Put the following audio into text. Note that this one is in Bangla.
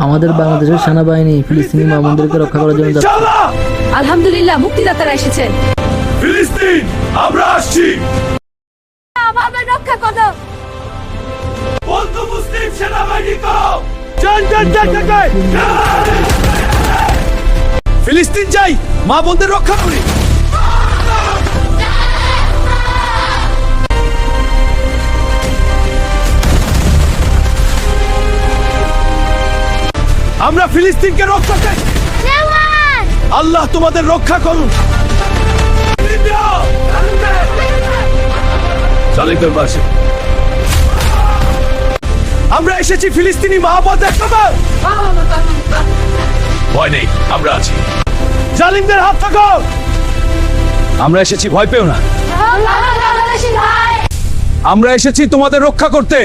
আমাদের বাংলাদেশের সেনাবাহিনী ফিলিস্তিনি মা বোনদেরকে রক্ষা করার জন্য যাচ্ছে। আলহামদুলিল্লাহ, মুক্তিদাতারা এসেছেন। ফিলিস্তিন, আমরা আসছি। আমাদের রক্ষা করো। বন্ধু মুসলিম সেনাবাহিনী করো। ফিলিস্তিন যাই, মা বোনদের রক্ষা করি। আমরা ফিলিস্তিনকে রক্ষা চাই। আল্লাহ তোমাদের রক্ষা করুন। আমরা এসেছি ফিলিস্তিনি মা বোন দেখাবো। ভয় নেই, আমরা আছি। জালিমদের হাত থাকো। আমরা এসেছি, ভয় পেও না। আমরা এসেছি তোমাদের রক্ষা করতে।